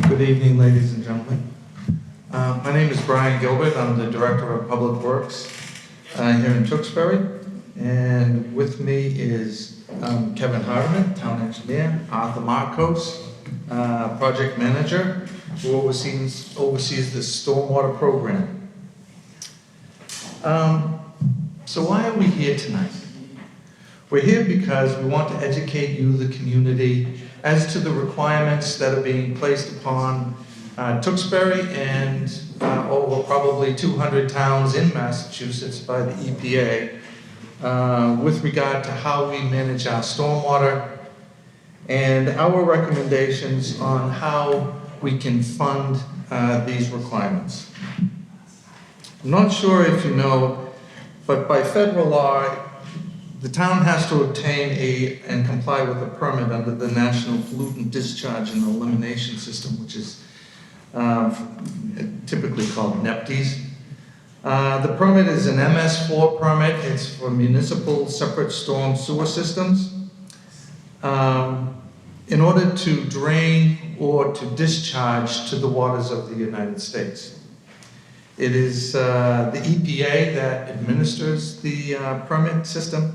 Good evening, ladies and gentlemen. My name is Brian Gilbert. I'm the Director of Public Works here in Tewksbury. And with me is Kevin Hardeman, Town Engineer, Arthur Marcos, Project Manager, who oversees the Stormwater Program. So why are we here tonight? We're here because we want to educate you, the community, as to the requirements that are being placed upon Tewksbury and over probably 200 towns in Massachusetts by the EPA with regard to how we manage our stormwater and our recommendations on how we can fund these requirements. I'm not sure if you know, but by federal law, the town has to obtain and comply with a permit under the National Pollutant Discharge and Elimination System, which is typically called NEPDES. The permit is an MS4 permit. It's for municipal separate storm sewer systems. In order to drain or to discharge to the waters of the United States. It is the EPA that administers the permit system.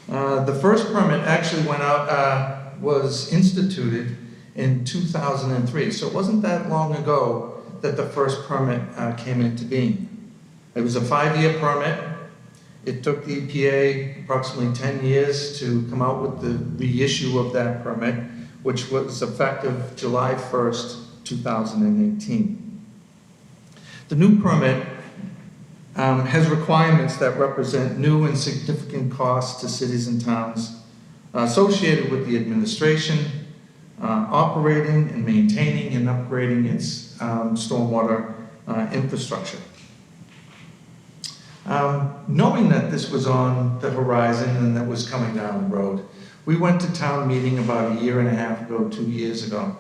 The first permit actually went out, was instituted in 2003, so it wasn't that long ago that the first permit came into being. It was a 5-year permit. It took the EPA approximately 10 years to come out with the reissue of that permit, which was effective July 1st, 2018. The new permit has requirements that represent new and significant costs to cities and towns associated with the administration, operating and maintaining and upgrading its stormwater infrastructure. Knowing that this was on the horizon and that was coming down the road, we went to town meeting about a year and a half ago, 2 years ago,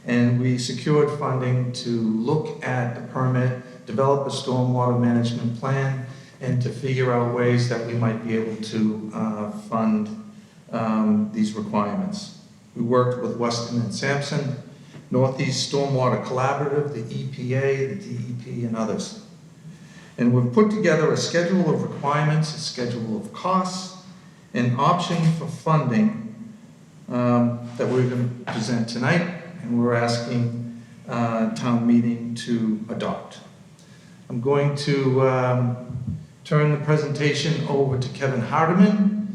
and we secured funding to look at the permit, develop a stormwater management plan, and to figure out ways that we might be able to fund these requirements. We worked with Weston and Sampson, Northeast Stormwater Collaborative, the EPA, the DEP, and others. And we've put together a schedule of requirements, a schedule of costs, and options for funding that we're going to present tonight, and we're asking town meeting to adopt. I'm going to turn the presentation over to Kevin Hardeman.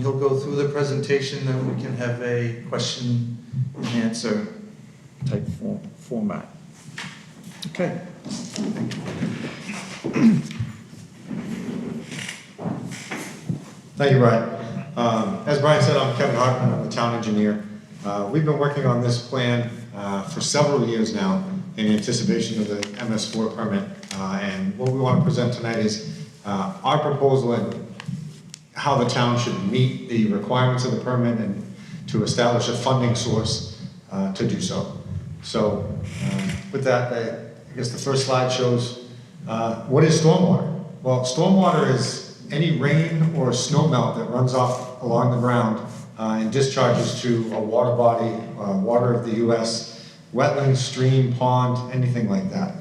He'll go through the presentation, then we can have a question and answer type format. Okay. Thank you. Thank you, Brian. As Brian said, I'm Kevin Hartman. I'm the town engineer. We've been working on this plan for several years now in anticipation of the MS4 permit. And what we want to present tonight is our proposal and how the town should meet the requirements of the permit and to establish a funding source to do so. So with that, I guess the first slide shows what is stormwater? Well, stormwater is any rain or snow melt that runs off along the ground and discharges to a water body, water of the U.S., wetland, stream, pond, anything like that.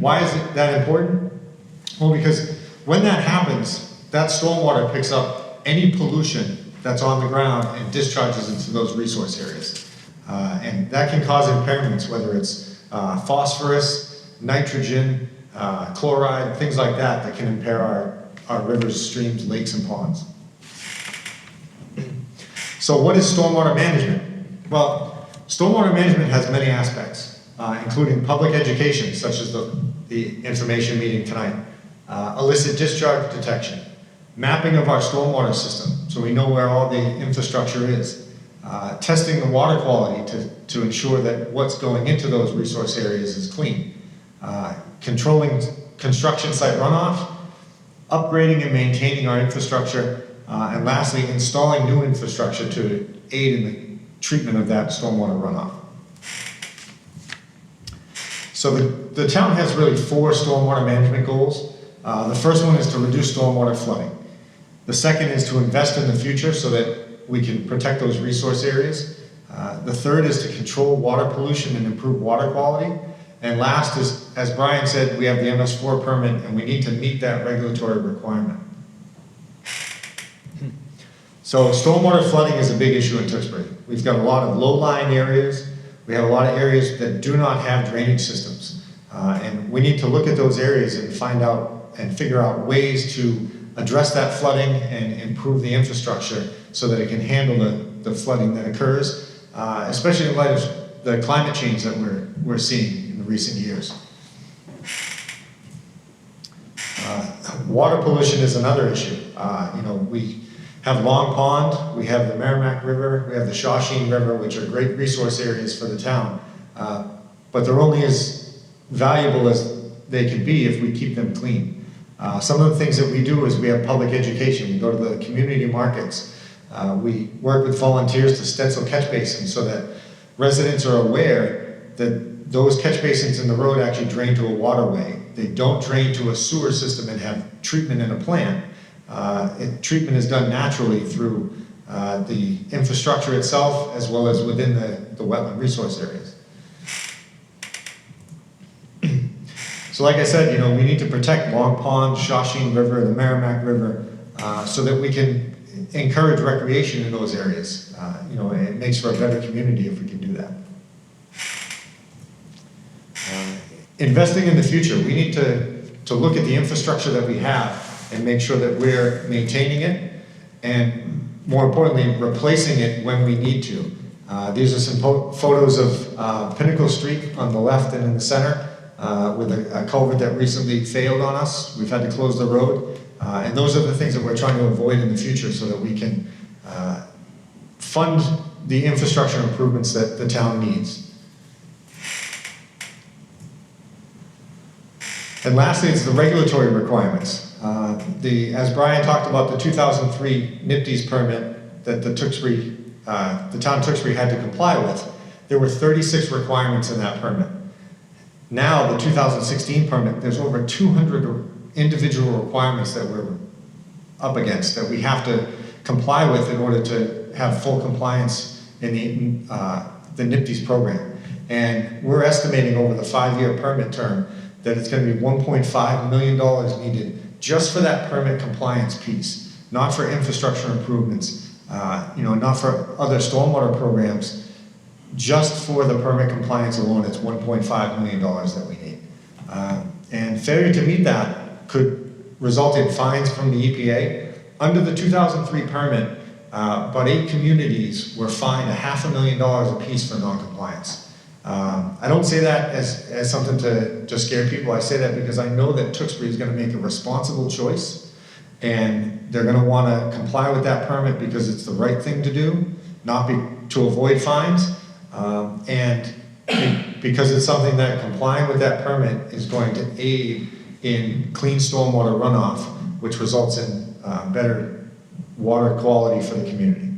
Why is it that important? Well, because when that happens, that stormwater picks up any pollution that's on the ground and discharges into those resource areas. And that can cause impairments, whether it's phosphorus, nitrogen, chloride, things like that, that can impair our rivers, streams, lakes, and ponds. So what is stormwater management? Well, stormwater management has many aspects, including public education, such as the information meeting tonight, illicit discharge detection, mapping of our stormwater system, so we know where all the infrastructure is, testing the water quality to ensure that what's going into those resource areas is clean, controlling construction site runoff, upgrading and maintaining our infrastructure, and lastly, installing new infrastructure to aid in the treatment of that stormwater runoff. So the town has really 4 stormwater management goals. The first one is to reduce stormwater flooding. The second is to invest in the future so that we can protect those resource areas. The third is to control water pollution and improve water quality. And last is, as Brian said, we have the MS4 permit and we need to meet that regulatory requirement. So stormwater flooding is a big issue in Tewksbury. We've got a lot of low-lying areas. We have a lot of areas that do not have drainage systems. And we need to look at those areas and find out and figure out ways to address that flooding and improve the infrastructure so that it can handle the flooding that occurs, especially in light of the climate change that we're seeing in the recent years. Water pollution is another issue. We have Long Pond, we have the Merrimack River, we have the Shawshene River, which are great resource areas for the town, but they're only as valuable as they can be if we keep them clean. Some of the things that we do is we have public education. We go to the community markets. We work with volunteers to stencil catch basins so that residents are aware that those catch basins in the road actually drain to a waterway. They don't drain to a sewer system and have treatment in a plant. Treatment is done naturally through the infrastructure itself as well as within the wetland resource areas. So like I said, we need to protect Long Pond, Shawshene River, the Merrimack River, so that we can encourage recreation in those areas. It makes for a better community if we can do that. Investing in the future, we need to look at the infrastructure that we have and make sure that we're maintaining it and, more importantly, replacing it when we need to. These are some photos of Pinnacle Street on the left and in the center with a culvert that recently failed on us. We've had to close the road. And those are the things that we're trying to avoid in the future so that we can fund the infrastructure improvements that the town needs. And lastly, it's the regulatory requirements. As Brian talked about, the 2003 NIPD's permit that the town of Tewksbury had to comply with, there were 36 requirements in that permit. Now, the 2016 permit, there's over 200 individual requirements that we're up against that we have to comply with in order to have full compliance in the NIPD's program. And we're estimating over the 5-year permit term that it's going to be $1.5 million needed just for that permit compliance piece, not for infrastructure improvements, not for other stormwater programs. Just for the permit compliance alone, it's $1.5 million that we need. And failure to meet that could result in fines from the EPA. Under the 2003 permit, about 8 communities were fined $500,000 apiece for non-compliance. I don't say that as something to scare people. I say that because I know that Tewksbury is going to make a responsible choice and they're going to want to comply with that permit because it's the right thing to do, not to avoid fines, and because it's something that complying with that permit is going to aid in clean stormwater runoff, which results in better water quality for the community.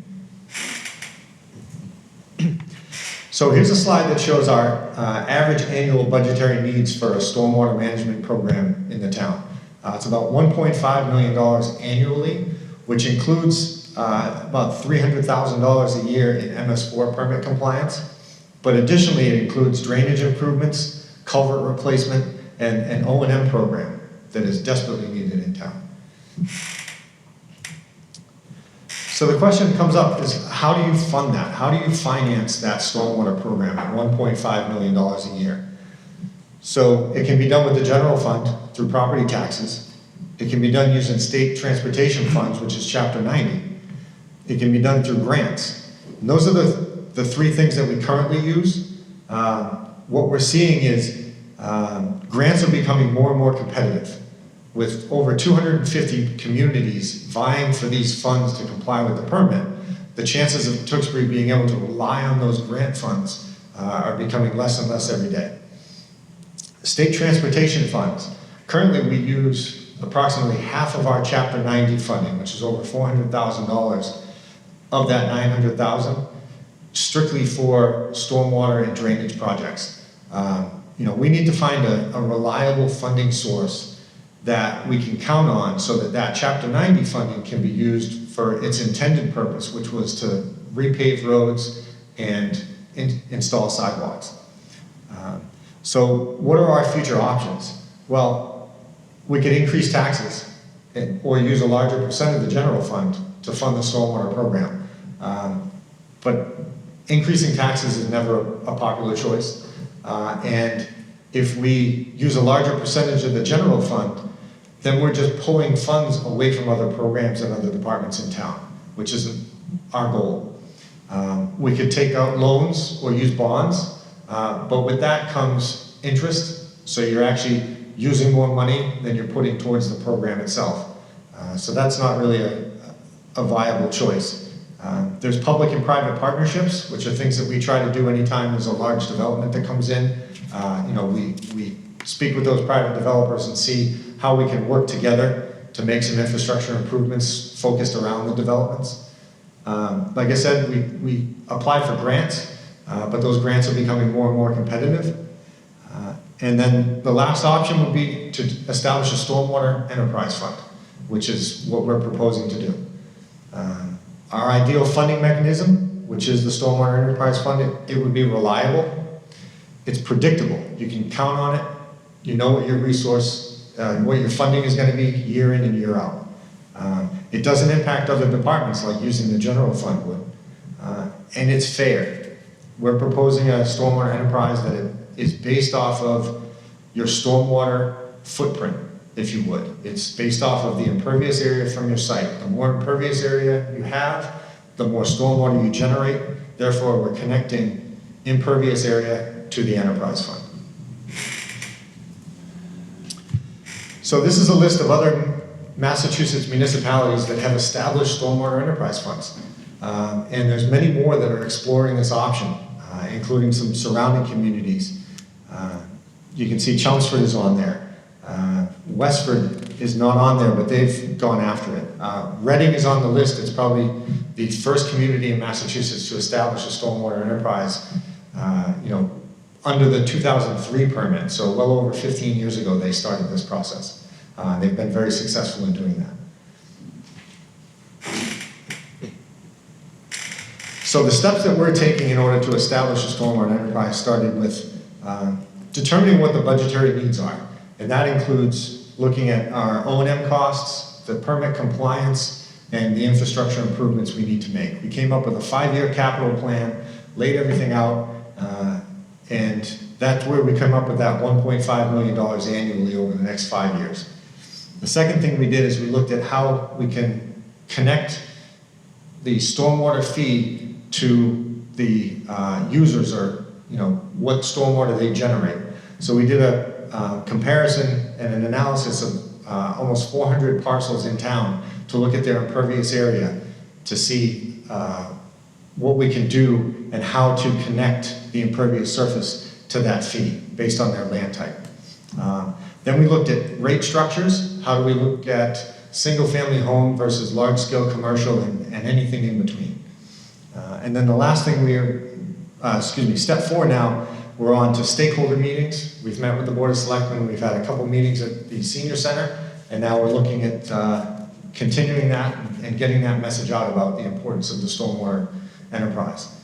So here's a slide that shows our average annual budgetary needs for a stormwater management program in the town. It's about $1.5 million annually, which includes about $300,000 a year in MS4 permit compliance. But additionally, it includes drainage improvements, culvert replacement, and an O&M program that is desperately needed in town. So the question comes up is, how do you fund that? How do you finance that stormwater program at $1.5 million a year? So it can be done with the general fund through property taxes. It can be done using state transportation funds, which is Chapter 90. It can be done through grants. And those are the 3 things that we currently use. What we're seeing is grants are becoming more and more competitive. With over 250 communities vying for these funds to comply with the permit, the chances of Tewksbury being able to rely on those grant funds are becoming less and less every day. State transportation funds. Currently we use approximately half of our Chapter 90 funding, which is over $400,000 of that $900,000, strictly for stormwater and drainage projects. We need to find a reliable funding source that we can count on so that Chapter 90 funding can be used for its intended purpose, which was to repave roads and install sidewalks. So what are our future options? Well, we could increase taxes or use a larger percent of the general fund to fund the stormwater program. But increasing taxes is never a popular choice. And if we use a larger percentage of the general fund, then we're just pulling funds away from other programs and other departments in town, which isn't our goal. We could take out loans or use bonds, but with that comes interest, so you're actually using more money than you're putting towards the program itself. So that's not really a viable choice. There's public and private partnerships, which are things that we try to do anytime there's a large development that comes in. We speak with those private developers and see how we can work together to make some infrastructure improvements focused around the developments. Like I said, we apply for grants, but those grants are becoming more and more competitive. And then the last option would be to establish a stormwater enterprise fund, which is what we're proposing to do. Our ideal funding mechanism, which is the stormwater enterprise fund, it would be reliable. It's predictable. You can count on it. You know what your resource, what your funding is going to be year in and year out. It doesn't impact other departments like using the general fund would. And it's fair. We're proposing a stormwater enterprise that is based off of your stormwater footprint, if you would. It's based off of the impervious area from your site. The more impervious area you have, the more stormwater you generate. Therefore, we're connecting impervious area to the enterprise fund. So this is a list of other Massachusetts municipalities that have established stormwater enterprise funds. And there's many more that are exploring this option, including some surrounding communities. You can see Chelmsford is on there. Westford is not on there, but they've gone after it. Reading is on the list. It's probably the first community in Massachusetts to establish a stormwater enterprise, under the 2003 permit. So well over 15 years ago, they started this process. They've been very successful in doing that. So the steps that we're taking in order to establish a stormwater enterprise started with determining what the budgetary needs are. And that includes looking at our O&M costs, the permit compliance, and the infrastructure improvements we need to make. We came up with a 5-year capital plan, laid everything out, and that's where we come up with that $1.5 million annually over the next 5 years. The second thing we did is we looked at how we can connect the stormwater fee to the users, or what stormwater they generate. So we did a comparison and an analysis of almost 400 parcels in town to look at their impervious area to see what we can do and how to connect the impervious surface to that fee based on their land type. Then we looked at rate structures. How do we look at single-family home versus large-scale commercial and anything in between? And then the last thing step 4 now, we're on to stakeholder meetings. We've met with the Board of Selectmen. We've had a couple meetings at the Senior Center, and now we're looking at continuing that and getting that message out about the importance of the stormwater enterprise.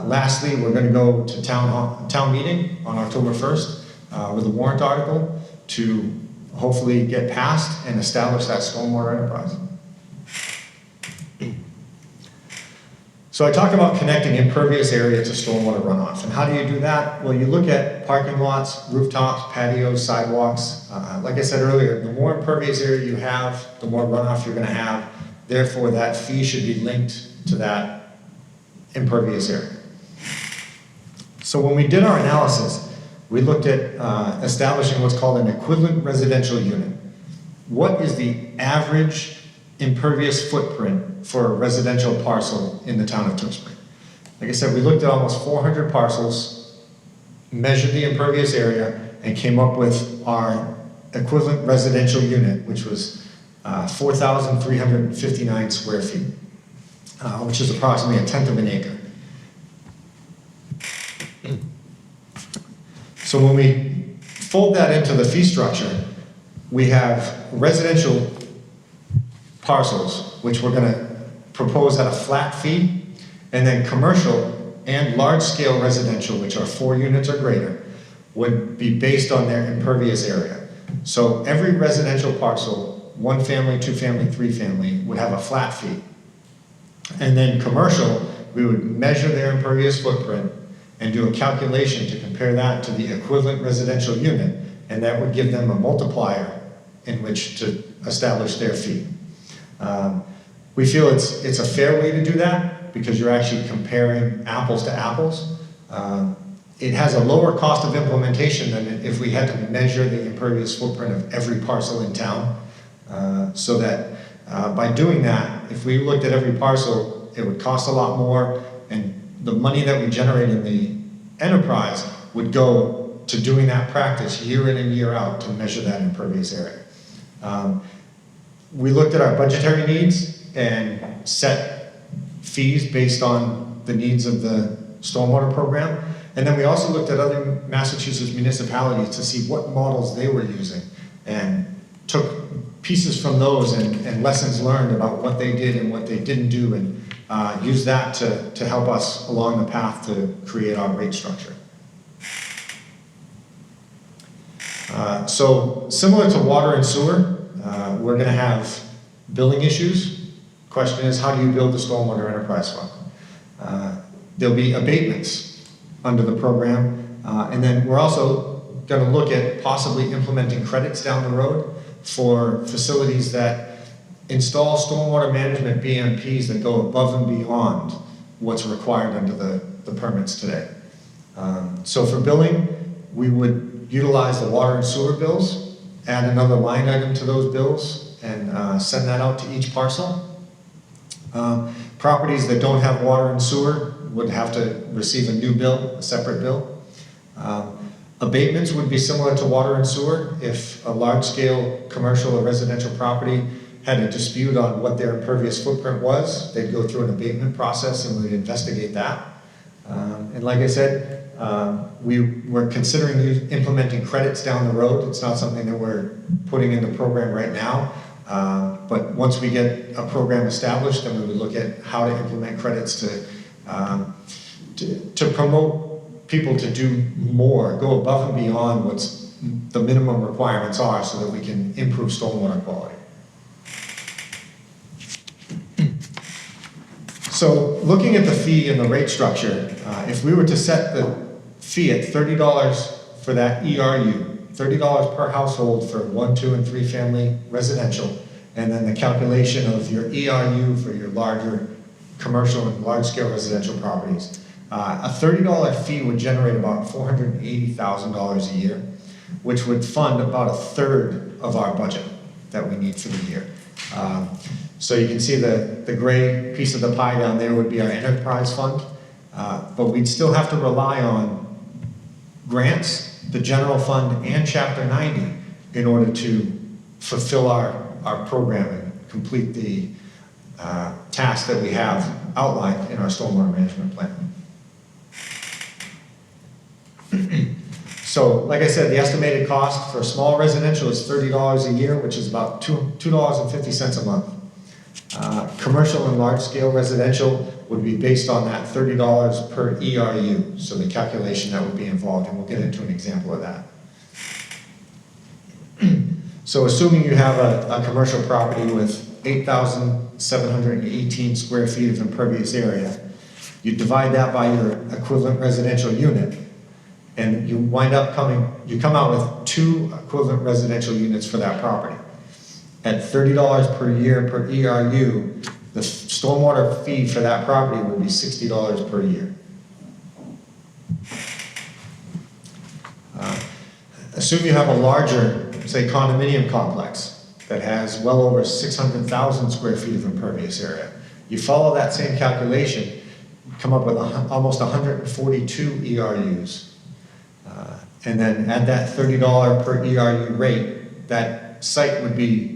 Lastly, we're going to go to town meeting on October 1st with a warrant article to hopefully get passed and establish that stormwater enterprise. So I talk about connecting impervious area to stormwater runoff. And how do you do that? Well, you look at parking lots, rooftops, patios, sidewalks. Like I said earlier, the more impervious area you have, the more runoff you're going to have. Therefore, that fee should be linked to that impervious area. So when we did our analysis, we looked at establishing what's called an equivalent residential unit. What is the average impervious footprint for a residential parcel in the town of Tewksbury? Like I said, we looked at almost 400 parcels, measured the impervious area, and came up with our equivalent residential unit, which was 4,359 square feet, which is approximately 1/10 of an acre. So when we fold that into the fee structure, we have residential parcels, which we're going to propose at a flat fee, and then commercial and large-scale residential, which are 4 units or greater, would be based on their impervious area. So every residential parcel, 1 family, 2 family, 3 family, would have a flat fee. And then commercial, we would measure their impervious footprint and do a calculation to compare that to the equivalent residential unit, and that would give them a multiplier in which to establish their fee. We feel it's a fair way to do that because you're actually comparing apples to apples. It has a lower cost of implementation than if we had to measure the impervious footprint of every parcel in town. So that by doing that, if we looked at every parcel, it would cost a lot more, and the money that we generate in the enterprise would go to doing that practice year in and year out to measure that impervious area. We looked at our budgetary needs and set fees based on the needs of the stormwater program. And then we also looked at other Massachusetts municipalities to see what models they were using and took pieces from those and lessons learned about what they did and what they didn't do, and used that to help us along the path to create our rate structure. So similar to water and sewer, we're going to have billing issues. Question is, how do you build the stormwater enterprise fund? There'll be abatements under the program, and then we're also going to look at possibly implementing credits down the road for facilities that install stormwater management BMPs that go above and beyond what's required under the permits today. So for billing, we would utilize the water and sewer bills, add another line item to those bills, and send that out to each parcel. Properties that don't have water and sewer would have to receive a new bill, a separate bill. Abatements would be similar to water and sewer. If a large-scale commercial or residential property had a dispute on what their impervious footprint was, they'd go through an abatement process and we'd investigate that. And like I said, we're considering implementing credits down the road. It's not something that we're putting in the program right now. But once we get a program established, then we would look at how to implement credits to promote people to do more, go above and beyond what's the minimum requirements are, so that we can improve stormwater quality. So looking at the fee and the rate structure, if we were to set the fee at $30 for that ERU, $30 per household for 1, 2, and 3 family residential, and then the calculation of your ERU for your larger commercial and large-scale residential properties, a $30 fee would generate about $480,000 a year, which would fund about 1/3 of our budget that we need for the year. So you can see the gray piece of the pie down there would be our enterprise fund, but we'd still have to rely on grants, the general fund, and Chapter 90 in order to fulfill our program and complete the tasks that we have outlined in our stormwater management plan. So, like I said, the estimated cost for small residential is $30 a year, which is about $2.50 a month. Commercial and large-scale residential would be based on that $30 per ERU, so the calculation that would be involved, and we'll get into an example of that. So assuming you have a commercial property with 8,718 square feet of impervious area, you divide that by your equivalent residential unit, and you come out with 2 equivalent residential units for that property. At $30 per year per ERU, the stormwater fee for that property would be $60 per year. Assume you have a larger, say, condominium complex that has well over 600,000 square feet of impervious area. You follow that same calculation, come up with almost 142 ERUs. And then add that $30 per ERU rate, that site would be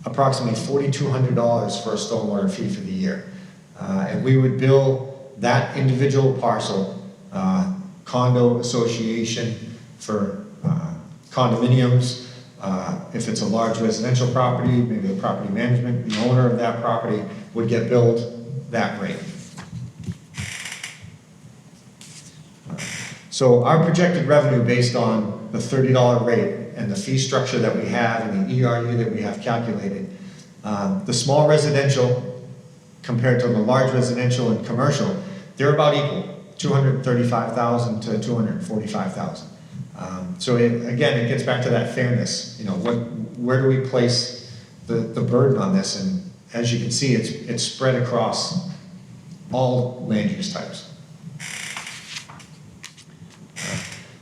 approximately $4,200 for a stormwater fee for the year. And we would bill that individual parcel, condo association for condominiums. If it's a large residential property, maybe the property management, the owner of that property would get billed that rate. So our projected revenue based on the $30 rate and the fee structure that we have and the ERU that we have calculated, the small residential compared to the large residential and commercial, they're about equal, 235,000 to 245,000. So again, it gets back to that fairness. You know, where do we place the burden on this? And as you can see, it's spread across all land use types.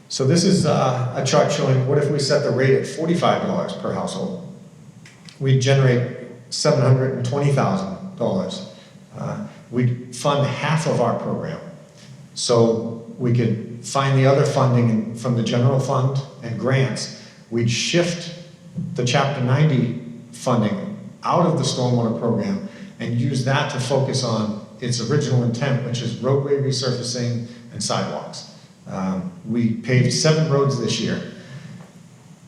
So this is a chart showing what if we set the rate at $45 per household. We'd generate $720,000. We'd fund half of our program. So we could find the other funding from the general fund and grants. We'd shift the Chapter 90 funding out of the stormwater program and use that to focus on its original intent, which is roadway resurfacing and sidewalks. We paved 7 roads this year.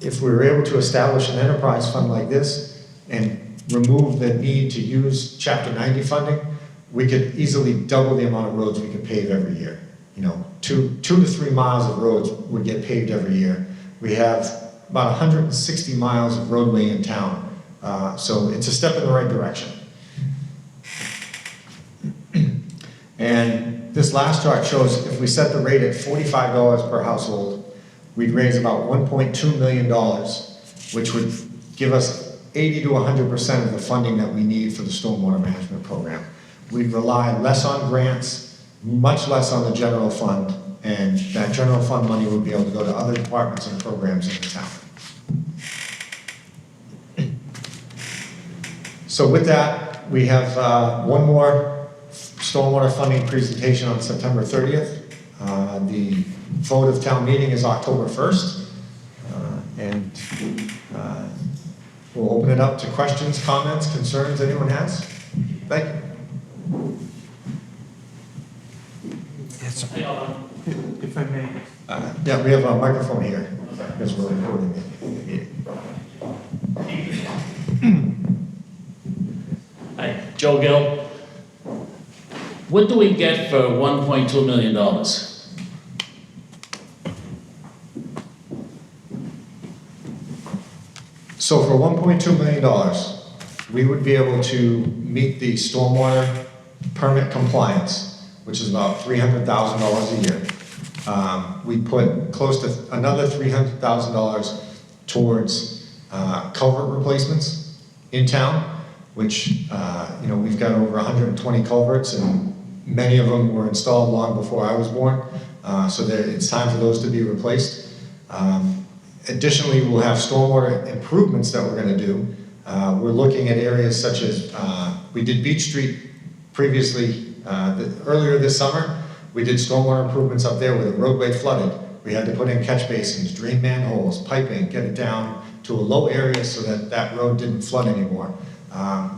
If we were able to establish an enterprise fund like this and remove the need to use Chapter 90 funding, we could easily double the amount of roads we could pave every year. You know, 2 to 3 miles of roads would get paved every year. We have about 160 miles of roadway in town, so it's a step in the right direction. And this last chart shows if we set the rate at $45 per household, we'd raise about $1.2 million, which would give us 80 to 100% of the funding that we need for the stormwater management program. We'd rely less on grants, much less on the general fund, and that general fund money would be able to go to other departments and programs in the town. So with that, we have one more stormwater funding presentation on September 30th. The vote of town meeting is October 1st. And we'll open it up to questions, comments, concerns anyone has. Thank you. Yes, if I may. Yeah, we have a microphone here because we're recording the meeting. Hi, Joe Gill. What do we get for $1.2 million? So for $1.2 million, we would be able to meet the stormwater permit compliance, which is about $300,000 a year. We put close to another $300,000 towards culvert replacements in town, which you know, we've got over 120 culverts, and many of them were installed long before I was born. So it's time for those to be replaced. Additionally, we'll have stormwater improvements that we're going to do. We're looking at areas such as, we did Beach Street previously, earlier this summer. We did stormwater improvements up there where the roadway flooded. We had to put in catch basins, drain manholes, piping, get it down to a low area so that that road didn't flood anymore.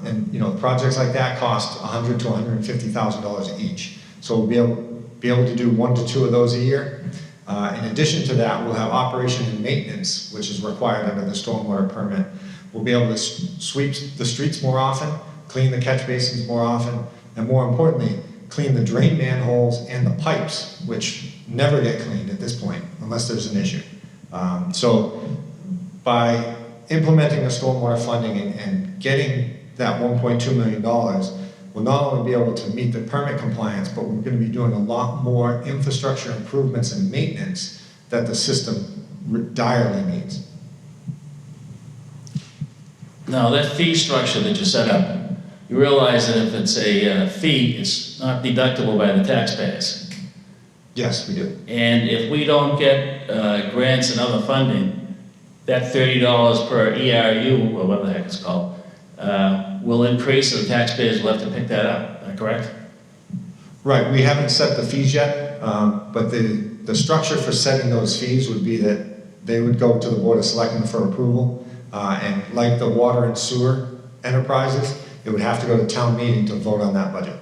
And you know, projects like that cost $100,000 to $150,000 each. So we'll be able to do 1 to 2 of those a year. In addition to that, we'll have operation and maintenance, which is required under the stormwater permit. We'll be able to sweep the streets more often, clean the catch basins more often, and more importantly, clean the drain manholes and the pipes, which never get cleaned at this point, unless there's an issue. So by implementing the stormwater funding and getting that $1.2 million, we'll not only be able to meet the permit compliance, but we're going to be doing a lot more infrastructure improvements and maintenance that the system direly needs. Now, that fee structure that you set up, you realize that if it's a fee, it's not deductible by the taxpayers. Yes, we do. And if we don't get grants and other funding, that $30 per ERU, or whatever the heck it's called, will increase, so the taxpayers will have to pick that up, correct? Right, we haven't set the fees yet, but the structure for setting those fees would be that they would go to the Board of Selectmen for approval, and like the water and sewer enterprises, it would have to go to town meeting to vote on that budget.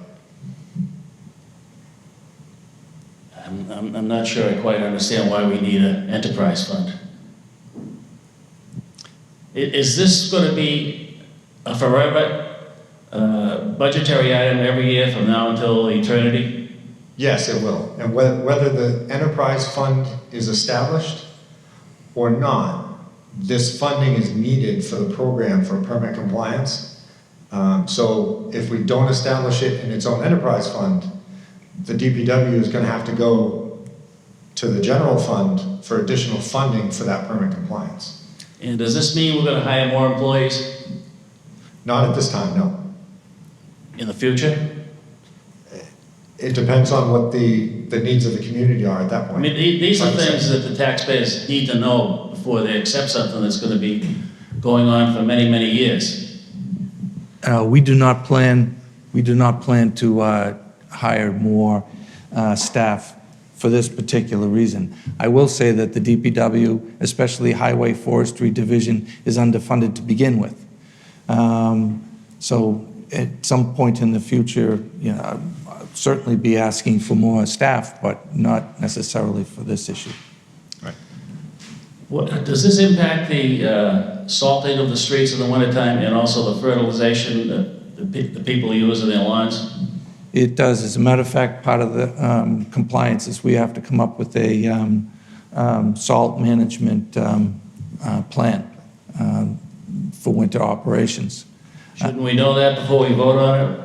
I'm not sure I quite understand why we need an enterprise fund. Is this going to be a forever budgetary item every year from now until eternity? Yes, it will. And whether the enterprise fund is established or not, this funding is needed for the program for permit compliance. So if we don't establish it in its own enterprise fund, the DPW is going to have to go to the general fund for additional funding for that permit compliance. And does this mean we're gonna hire more employees Not at this time, no. in the future? It depends on what the needs of the community are at that I point. mean, these are things that the taxpayers need to know before they accept something that's gonna be going on for many, many years. We do not plan to hire more staff for this particular reason. I will say that the DPW, especially Highway Forestry Division, is underfunded to begin with. So at some point in the future, you know, I'll certainly be asking for more staff, but not necessarily for this issue. Right. What, does this impact the salting of the streets in the wintertime and also the fertilization that the people use in their lawns? It does. As a matter of fact, part of the compliance is we have to come up with a salt management plan for winter operations. Shouldn't we know that before we vote on it?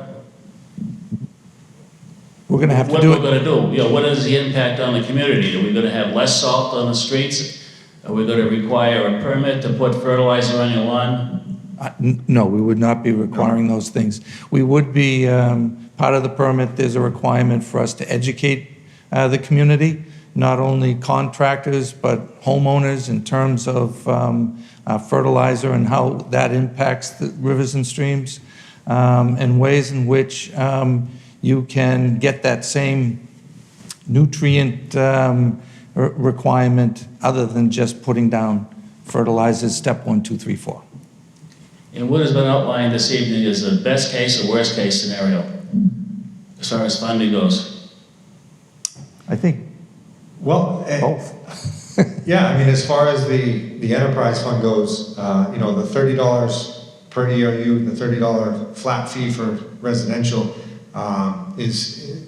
We're going to have to What do we're it. gonna do, you know, what is the impact on the community? Are we gonna have less salt on the streets? Are we gonna require a permit to put fertilizer on your lawn? No, we would not be requiring those things. We would be, part of the permit, there's a requirement for us to educate the community, not only contractors, but homeowners in terms of fertilizer and how that impacts the rivers and streams, and ways in which you can get that same nutrient requirement other than just putting down fertilizers, step 1, 2, 3, 4. And what has been outlined this evening is the best case or worst case scenario as far as funding goes? I think Well, both. yeah, I mean, as far as the enterprise fund goes, you know, the $30 per ERU, the $30 flat fee for residential is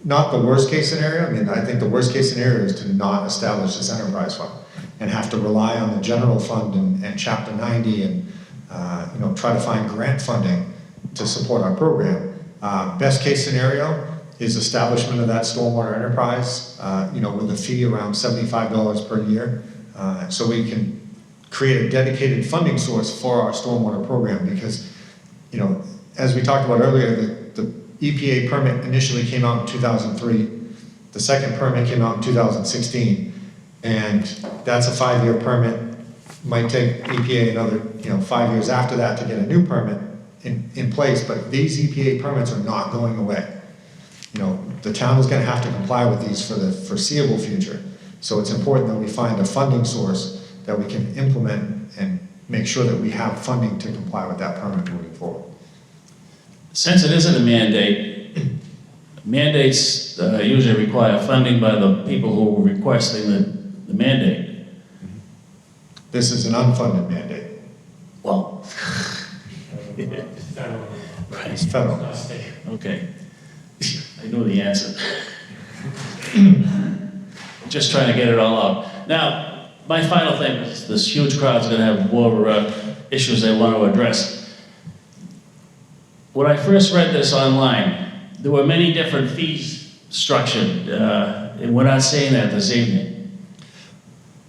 not the worst case scenario. I mean, I think the worst case scenario is to not establish this enterprise fund and have to rely on the general fund and Chapter 90 and, you know, try to find grant funding to support our program. Best case scenario is establishment of that stormwater enterprise, you know, with a fee around $75 per year. So we can create a dedicated funding source for our stormwater program because, you know, as we talked about earlier, the EPA permit initially came out in 2003. The second permit came out in 2016. And that's a 5-year permit. Might take EPA another, you know, 5 years after that to get a new permit in place, but these EPA permits are not going away. You know, the town is going to have to comply with these for the foreseeable future. So it's important that we find a funding source that we can implement and make sure that we have funding to comply with that permit moving forward. Since it isn't a mandate, mandates usually require funding by the people who are requesting the mandate. This is an unfunded mandate. Well, It's federal. okay. I knew the answer. Just trying to get it all out. Now, my final thing is this huge crowd's going to have more issues they want to address. When I first read this online, there were many different fees structured, and we're not seeing that this evening.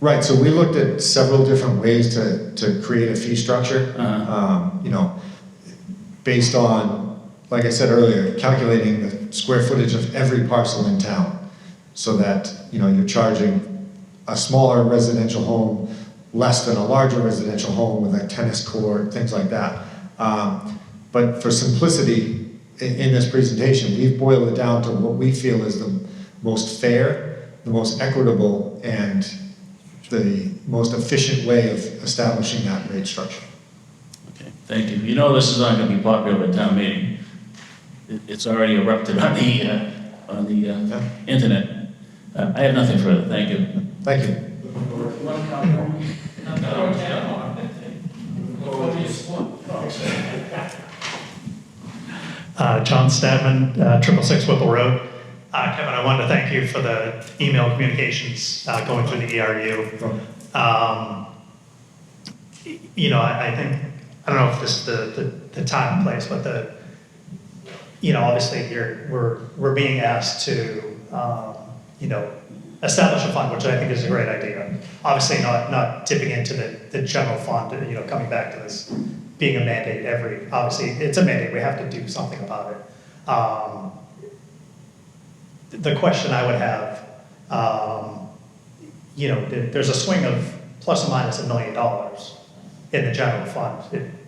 Right, so we looked at several different ways to create a fee structure. You know, based on, like I said earlier, calculating the square footage of every parcel in town so that, you know, you're charging a smaller residential home less than a larger residential home with a tennis court, things like that. But for simplicity in this presentation, we've boiled it down to what we feel is the most fair, the most equitable, and the most efficient way of establishing that rate structure. Okay, thank you. You know this is not going to be popular at town meeting. It's already erupted on the internet. I have nothing further. Thank you. Thank you. John Stadman, 666 Whipple Road. Kevin, I wanted to thank you for the email communications going through the ERU. I think, I don't know if this is the time and place, but obviously we're being asked to, establish a fund, which I think is a great idea. Obviously not tipping into the general fund, coming back to this being a mandate obviously it's a mandate, we have to do something about it. The question I would have, there's a swing of plus or minus $1 million in the general fund,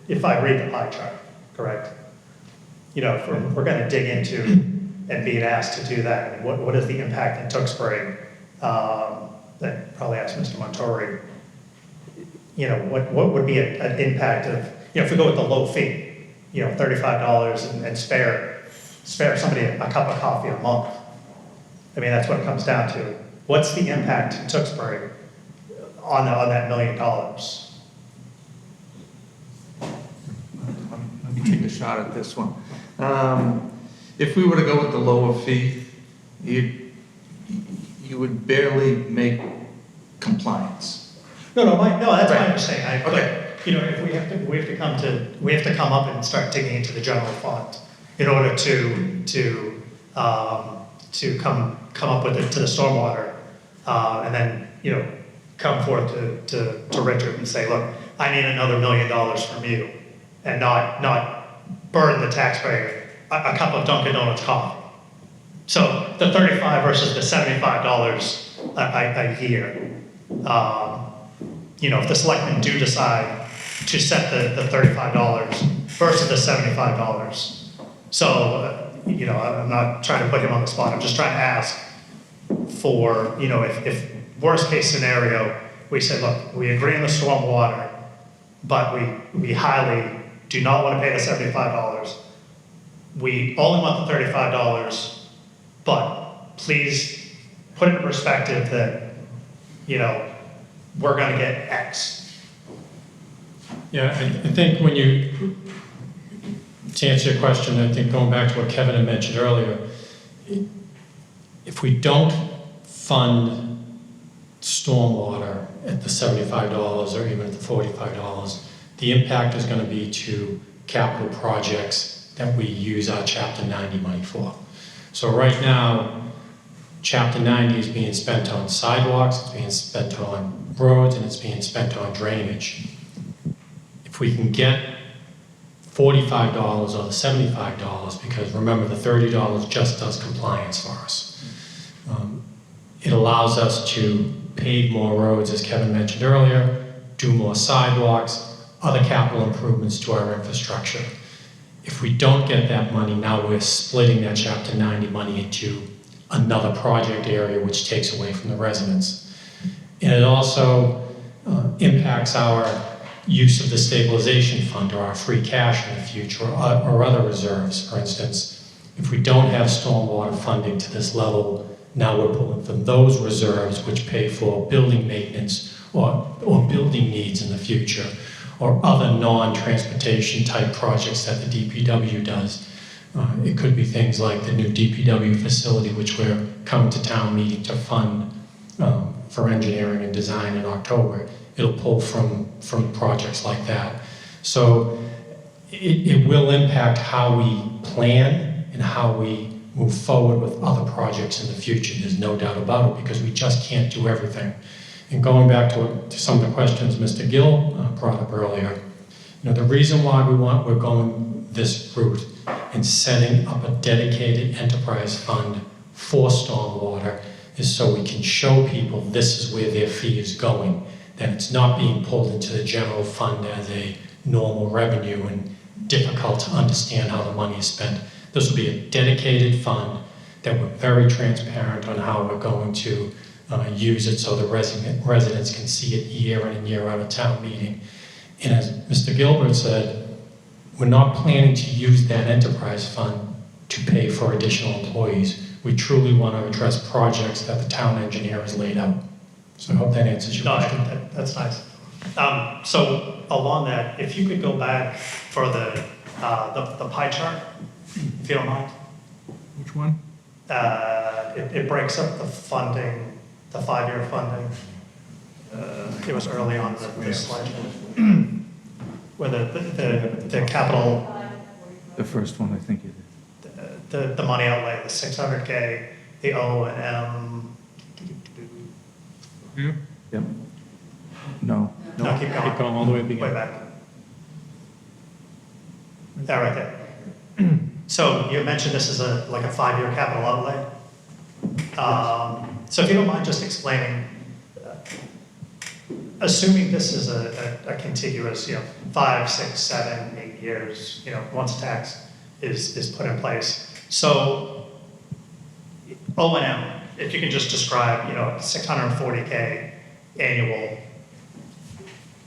if I read the pie chart, correct? If we're going to dig into and being asked to do that, I mean, what is the impact in Tewksbury? That probably ask Mr. Montori. What would be an impact of, if we go with the low fee, $35 and spare somebody a cup of coffee a month. I mean, that's what it comes down to. What's the impact in Tewksbury on that $1 million? Let me take a shot at this one. If we were to go with the lower fee, you would barely make compliance. No, that's what I'm saying. Okay. If we have to come up and start digging into the general fund in order to come up with it to the stormwater, and then come forth to Richard and say, look, I need another $1 million from you, and not burn the taxpayer a cup of Dunkin' Donuts coffee. So the $35 versus the $75 a year. If the selectmen do decide to set the $35 versus the $75. So, I'm not trying to put him on the spot. I'm just trying to ask for, if worst case scenario, we say, look, we agree on the stormwater, but we highly do not want to pay the $75. We only want the $35, but please put it in perspective that, we're going to get X. Yeah, I think to answer your question, I think going back to what Kevin had mentioned earlier, if we don't fund stormwater at the $75 or even at the $45, the impact is going to be to capital projects that we use our Chapter 90 money for. So right now, Chapter 90 is being spent on sidewalks, it's being spent on roads, and it's being spent on drainage. If we can get $45 or the $75, because remember the $30 just does compliance for us. It allows us to pave more roads, as Kevin mentioned earlier, do more sidewalks, other capital improvements to our infrastructure. If we don't get that money, now we're splitting that Chapter 90 money into another project area, which takes away from the residents. And it also impacts our use of the stabilization fund or our free cash in the future or other reserves. For instance, if we don't have stormwater funding to this level, now we're pulling from those reserves which pay for building maintenance or building needs in the future or other non-transportation type projects that the DPW does. It could be things like the new DPW facility, which we're coming to town meeting to fund for engineering and design in October. It'll pull from projects like that. So it will impact how we plan and how we move forward with other projects in the future. There's no doubt about it, because we just can't do everything. And going back to some of the questions Mr. Gill brought up earlier, the reason why we're going this route and setting up a dedicated enterprise fund for stormwater is so we can show people this is where their fee is going, that it's not being pulled into the general fund as a normal revenue and difficult to understand how the money is spent. This will be a dedicated fund that we're very transparent on how we're going to use it so the residents can see it year in and year out at town meeting. And as Mr. Gilbert said, we're not planning to use that enterprise fund to pay for additional employees. We truly want to address projects that the town engineer has laid out. So I hope that answers your question. No, that's nice. So along that, if you could go back for the pie chart, if you don't mind. Which one? it breaks up the funding, the 5-year funding. It was early on in the slide. Where the capital, The first one, I think it is. the money outlay, the 600K, the O and M. Yep. No. No, keep going. Keep going all the way to the Way beginning. back. That right there. So you mentioned this is like a 5-year capital outlay. So if you don't mind just explaining, assuming this is a contiguous, 5, 6, 7, 8 years, once a tax is put in place. So O&M, if you can just describe, 640K annual.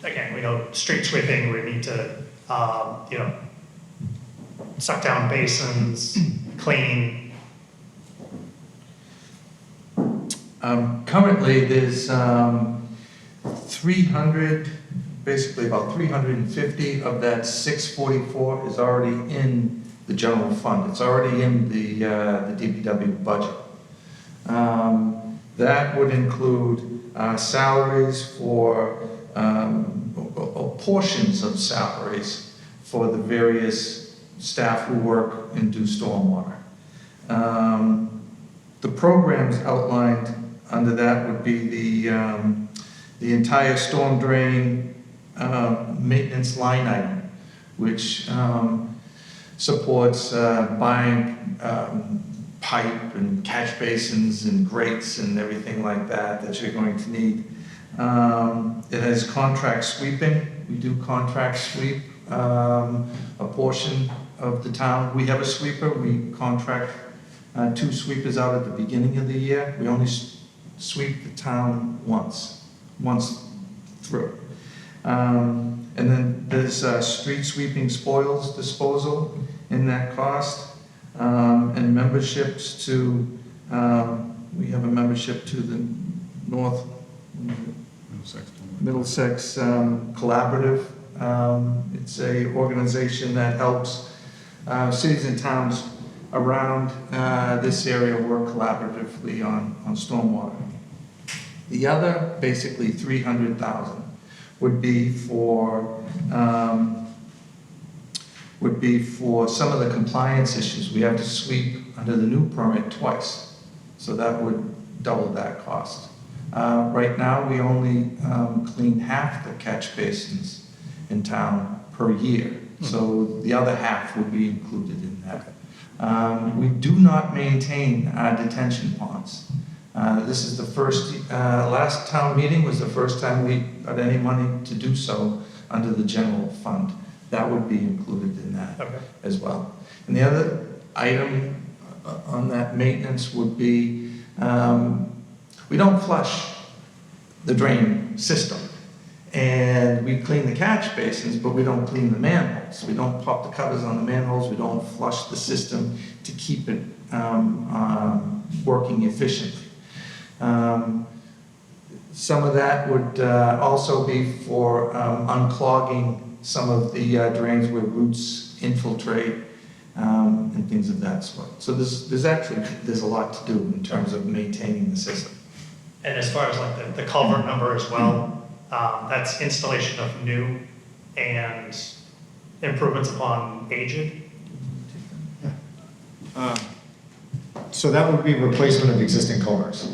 Again, we know street sweeping, we need to, suck down basins, clean. Currently, there's 300, basically about 350 of that 644 is already in the general fund. It's already in the DPW budget. That would include salaries for, or portions of salaries for the various staff who work and do stormwater. The programs outlined under that would be the entire storm drain maintenance line item, which supports buying pipe and catch basins and grates and everything like that you're going to need. It has contract sweeping. We do contract sweep a portion of the town. We have a sweeper. We contract 2 sweepers out at the beginning of the year. We only sweep the town once through. And then there's street sweeping spoils disposal in that cost, and memberships to, we have a membership to the Middlesex Collaborative. It's a organization that helps cities and towns around this area work collaboratively on stormwater. The other, basically 300,000, would be for some of the compliance issues. We have to sweep under the new permit twice, so that would double that cost. Right now, we only clean half the catch basins in town per year, so the other half would be included in that. We do not maintain our detention ponds. This is the first, last town meeting was the first time we got any money to do so under the general fund. That would be included in that as well. And the other item on that maintenance would be, we don't flush the drain system. And we clean the catch basins, but we don't clean the manholes. We don't pop the covers on the manholes. We don't flush the system to keep it working efficiently. Some of that would also be for unclogging some of the drains where roots infiltrate and things of that sort. So there's a lot to do in terms of maintaining the system. And as far as like the culvert number as well, that's installation of new and improvements upon aged. So that would be replacement of existing culverts.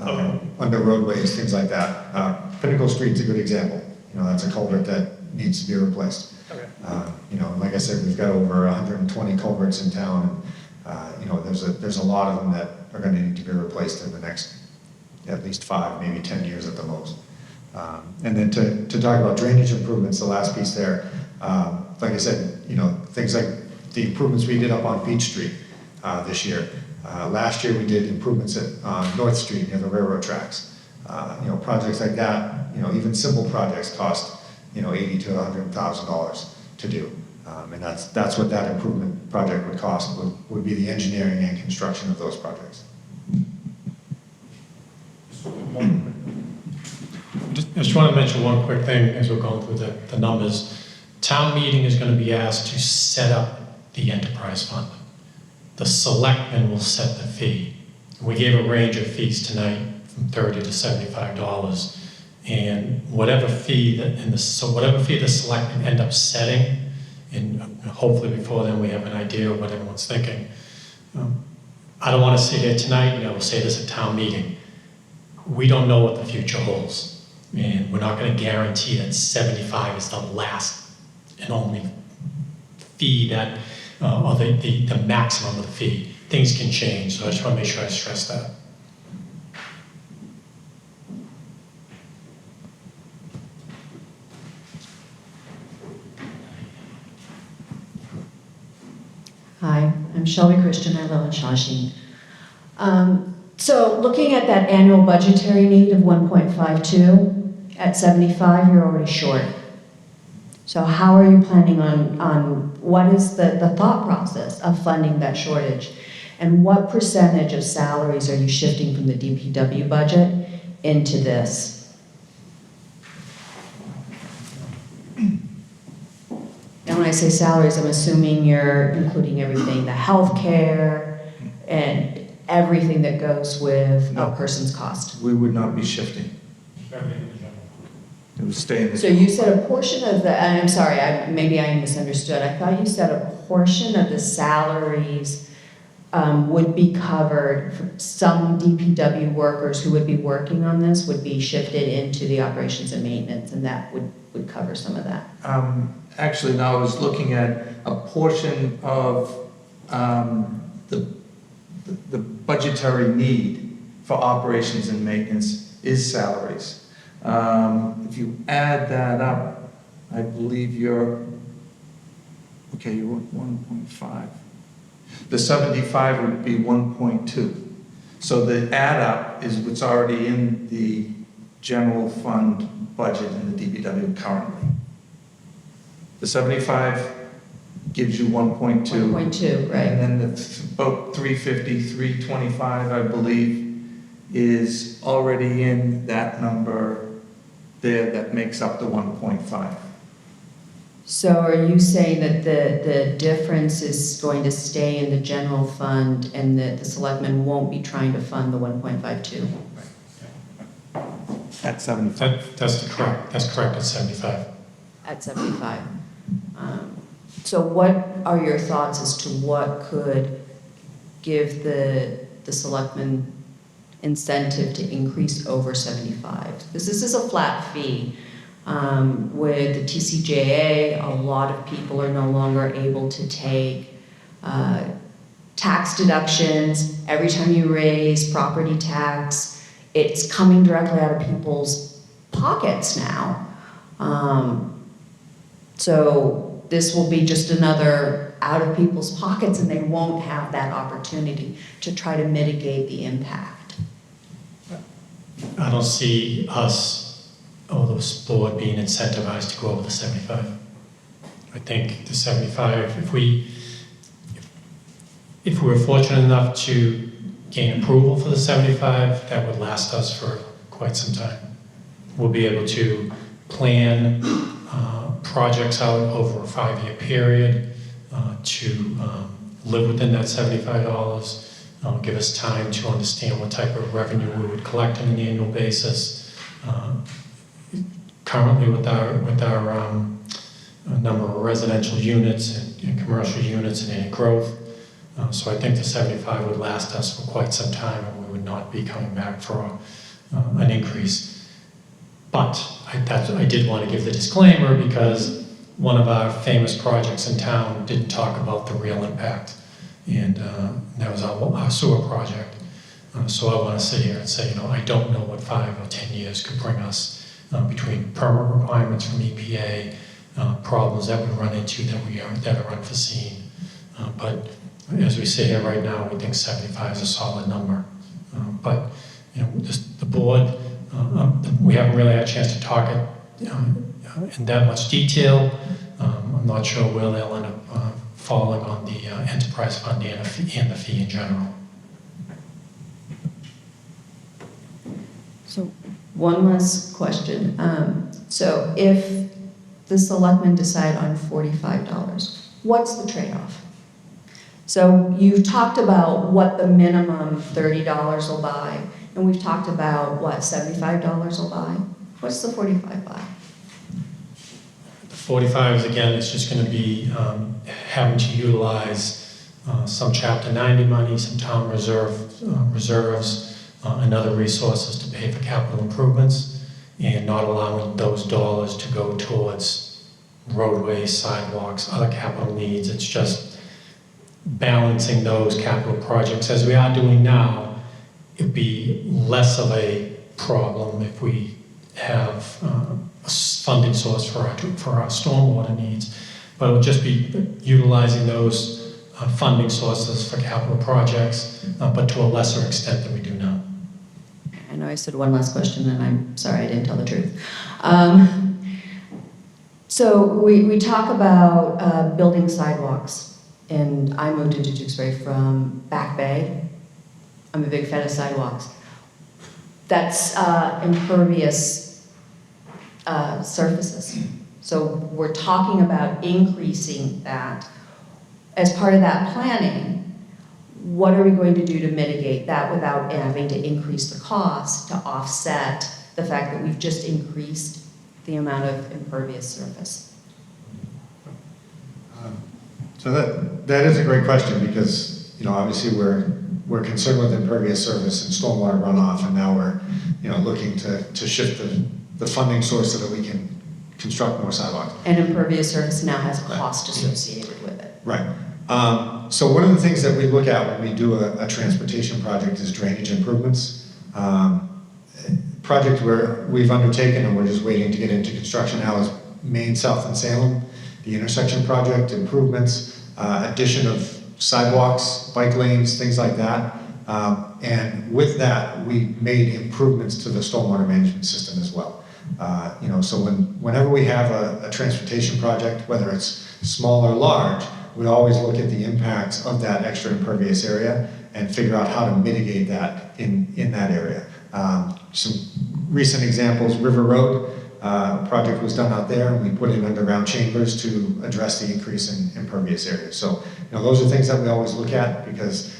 Okay. Under roadways, things like that. Pinnacle Street's a good example. That's a culvert that needs to be replaced. Okay. Like I said, we've got over 120 culverts in town. And, there's a lot of them that are going to need to be replaced in the next at least 5, maybe 10 years at the most. And then to talk about drainage improvements, the last piece there, like I said, things like the improvements we did up on Beach Street this year. Last year we did improvements at North Street near the railroad tracks. Projects like that, even simple projects cost, $80,000 to $100,000 to do. And that's what that improvement project would cost, would be the engineering and construction of those projects. Just want to mention one quick thing as we're going through the numbers. Town meeting is going to be asked to set up the enterprise fund. The selectmen will set the fee. We gave a range of fees tonight from $30 to $75. And whatever fee whatever fee the selectmen end up setting, and hopefully before then we have an idea of what everyone's thinking. I don't want to sit here tonight, and I will say this at town meeting. We don't know what the future holds. And we're not going to guarantee that 75 is the last and only fee that, or the maximum of the fee. Things can change, so I just want to make sure I stress that. Hi, I'm Shelby Christian, I live in Shawshene. So looking at that annual budgetary need of 1.52, at 75, you're already short. So how are you planning on what is the thought process of funding that shortage? And what percentage of salaries are you shifting from the DPW budget into this? And when I say salaries, I'm assuming you're including everything, the healthcare and everything that goes with No. a person's cost. We would not be shifting. It would stay in the. So you said a portion of the, and I'm sorry, maybe I misunderstood. I thought you said a portion of the salaries would be covered. Some DPW workers who would be working on this would be shifted into the operations and maintenance, and that would cover some of that. Actually, now I was looking at a portion of the budgetary need for operations and maintenance is salaries. If you add that up, I believe you're at 1.5. The 75 would be 1.2. So the add up is what's already in the general fund budget in the DPW currently. The 75 gives you 1.2. 1.2, right. And then about 350, 325, I believe, is already in that number there that makes up the 1.5. So are you saying that the difference is going to stay in the general fund and that the selectmen won't be trying to fund the 1.52? At 75. That's correct at 75. At 75. So what are your thoughts as to what could give the selectmen incentive to increase over 75? Because this is a flat fee. With the TCJA, a lot of people are no longer able to take tax deductions. Every time you raise property tax, it's coming directly out of people's pockets now. So this will be just another out of people's pockets, and they won't have that opportunity to try to mitigate the impact. I don't see us or this board being incentivized to go over the 75. I think the 75, if we were fortunate enough to gain approval for the 75, that would last us for quite some time. We'll be able to plan projects out over a 5-year period to live within that $75, give us time to understand what type of revenue we would collect on an annual basis. Currently with our number of residential units and commercial units and any growth. So I think the 75 would last us for quite some time, and we would not be coming back for an increase. But I did want to give the disclaimer because one of our famous projects in town didn't talk about the real impact, and that was our sewer project. So I want to sit here and say, I don't know what 5 or 10 years could bring us between permit requirements from EPA, problems that we run into that are unforeseen. But as we sit here right now, we think 75 is a solid number. But the board, we haven't really had a chance to talk it in that much detail. I'm not sure where they'll end up falling on the enterprise fund and the fee in general. So one last question. So if the selectmen decide on $45, what's the trade-off? So you've talked about what the minimum $30 will buy, and we've talked about what $75 will buy. What's the 45 buy? The 45 is, again, it's just going to be having to utilize some Chapter 90 money, some town reserves, and other resources to pay for capital improvements, and not allowing those dollars to go towards roadways, sidewalks, other capital needs. It's just balancing those capital projects. As we are doing now, it'd be less of a problem if we have a funding source for our stormwater needs, but it'll just be utilizing those funding sources for capital projects, but to a lesser extent than we do now. I know I said one last question, and I'm sorry I didn't tell the truth. So we talk about building sidewalks, and I moved into Tewksbury from Back Bay. I'm a big fan of sidewalks. That's impervious surfaces. So we're talking about increasing that. As part of that planning, what are we going to do to mitigate that without having to increase the cost to offset the fact that we've just increased the amount of impervious surface? So that is a great question, because, you know, obviously we're concerned with impervious surface and stormwater runoff, and now we're, you know, looking to shift the funding source so that we can construct more sidewalks. And impervious surface now has a cost associated with it. Right. So one of the things that we look at when we do a transportation project is drainage improvements. Project where we've undertaken and we're just waiting to get into construction now is Main, South, and Salem, the intersection project, improvements, addition of sidewalks, bike lanes, things like that. And with that, we made improvements to the stormwater management system as well. You know, so whenever we have a transportation project, whether it's small or large, we always look at the impacts of that extra impervious area and figure out how to mitigate that in that area. Some recent examples, River Road, project was done out there, and we put in underground chambers to address the increase in impervious areas. So, you know, those are things that we always look at, because,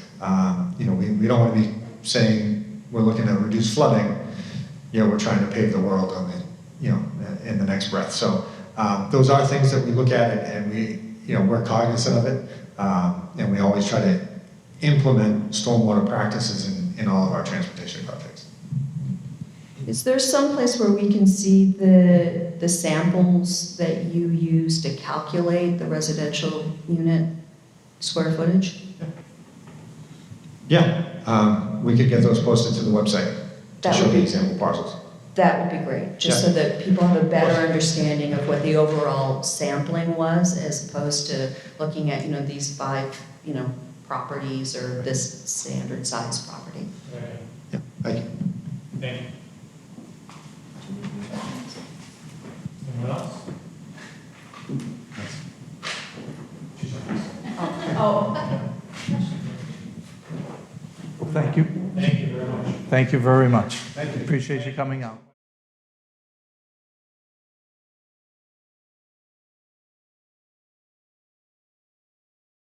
you know, we don't want to be saying we're looking to reduce flooding, you know, we're trying to pave the world on the, you know, in the next breath. So those are things that we look at, and we, you know, we're cognizant of it, and we always try to implement stormwater practices in all of our transportation projects. Is there some place where we can see the samples that you use to calculate the residential unit square footage? Yeah, we could get those posted to the website to show the example parcels. That would be great, just so that people have a better understanding of what the overall sampling was, as opposed to looking at, you know, these 5, you know, properties or this standard size property. Yeah, thank you. Thank you. Anyone else? Oh. Thank you. Thank you very much. Thank you very much. Thank you. Appreciate you coming out.